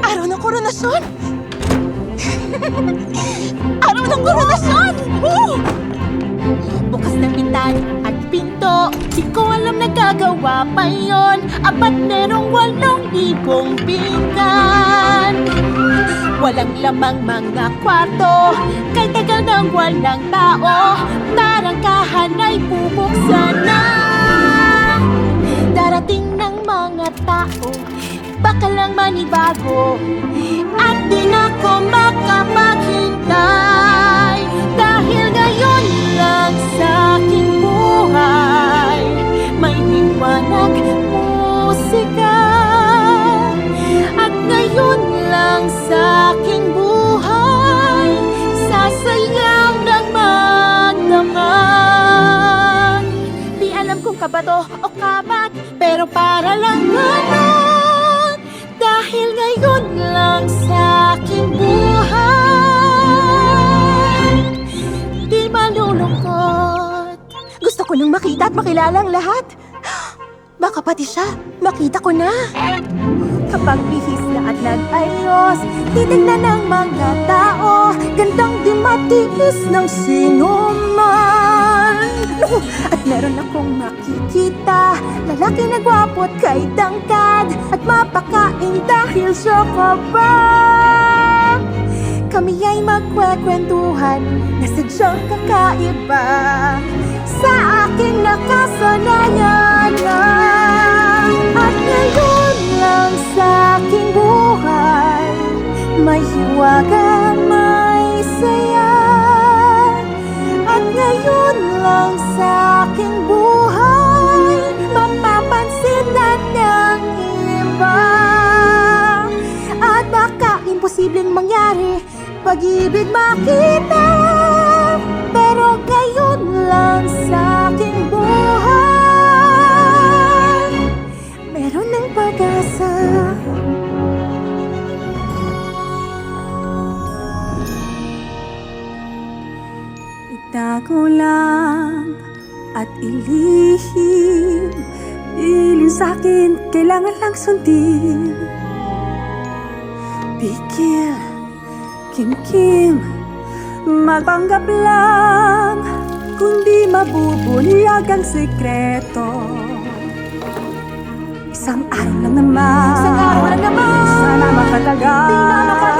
Araw ng koronasyon! Araw ng koronasyon! Bukas ng bintana at pinto, di ko alam na gagawa pa yon. Apat merong 8,000 pinggan. Walang lamang mga kwarto, kay tagal ng walang tao. Tarangkahan ay bubuksan na. Darating ng mga tao, baka lang manibago, at di na ko makapaghintay. Dahil ngayon lang sa aking buhay may liwanag musika. At ngayon lang sa aking buhay sasayaw ng magdamag. Di alam kung kabato o kabat, pero para lang ganon. Dahil ngayon lang sa aking buhay di malulungkot. Gusto ko nang makita at makilala ang lahat. Baka pati siya, makita ko na. Kapag bihis na at nag-ayos, titignan ng mga tao, gandang di matiis ng sino man. At meron akong makikita, lalaki na gwapo at kay tangkad, at mapakain dahil siya kabag. Kami ay magkwekwentuhan na sadyang kakaiba sa aking nakasanayan na. At ngayon lang sa aking buhay may hiwaga, may saya. At ngayon lang sa aking buhay mapapansinan ng iba. At baka imposibleng mangyari, pag-ibig makita, pero ngayon lang sa aking buhay meron ng pag-asa. Itago lang at ilihim, ilin sa'kin kailangan lang sundin. Bigil, kim-kim, magpanggap lang, kundi mabubunyag ang sekreto. Isang araw lang naman, Isang araw lang naman, sana makatagal, di na makatagal.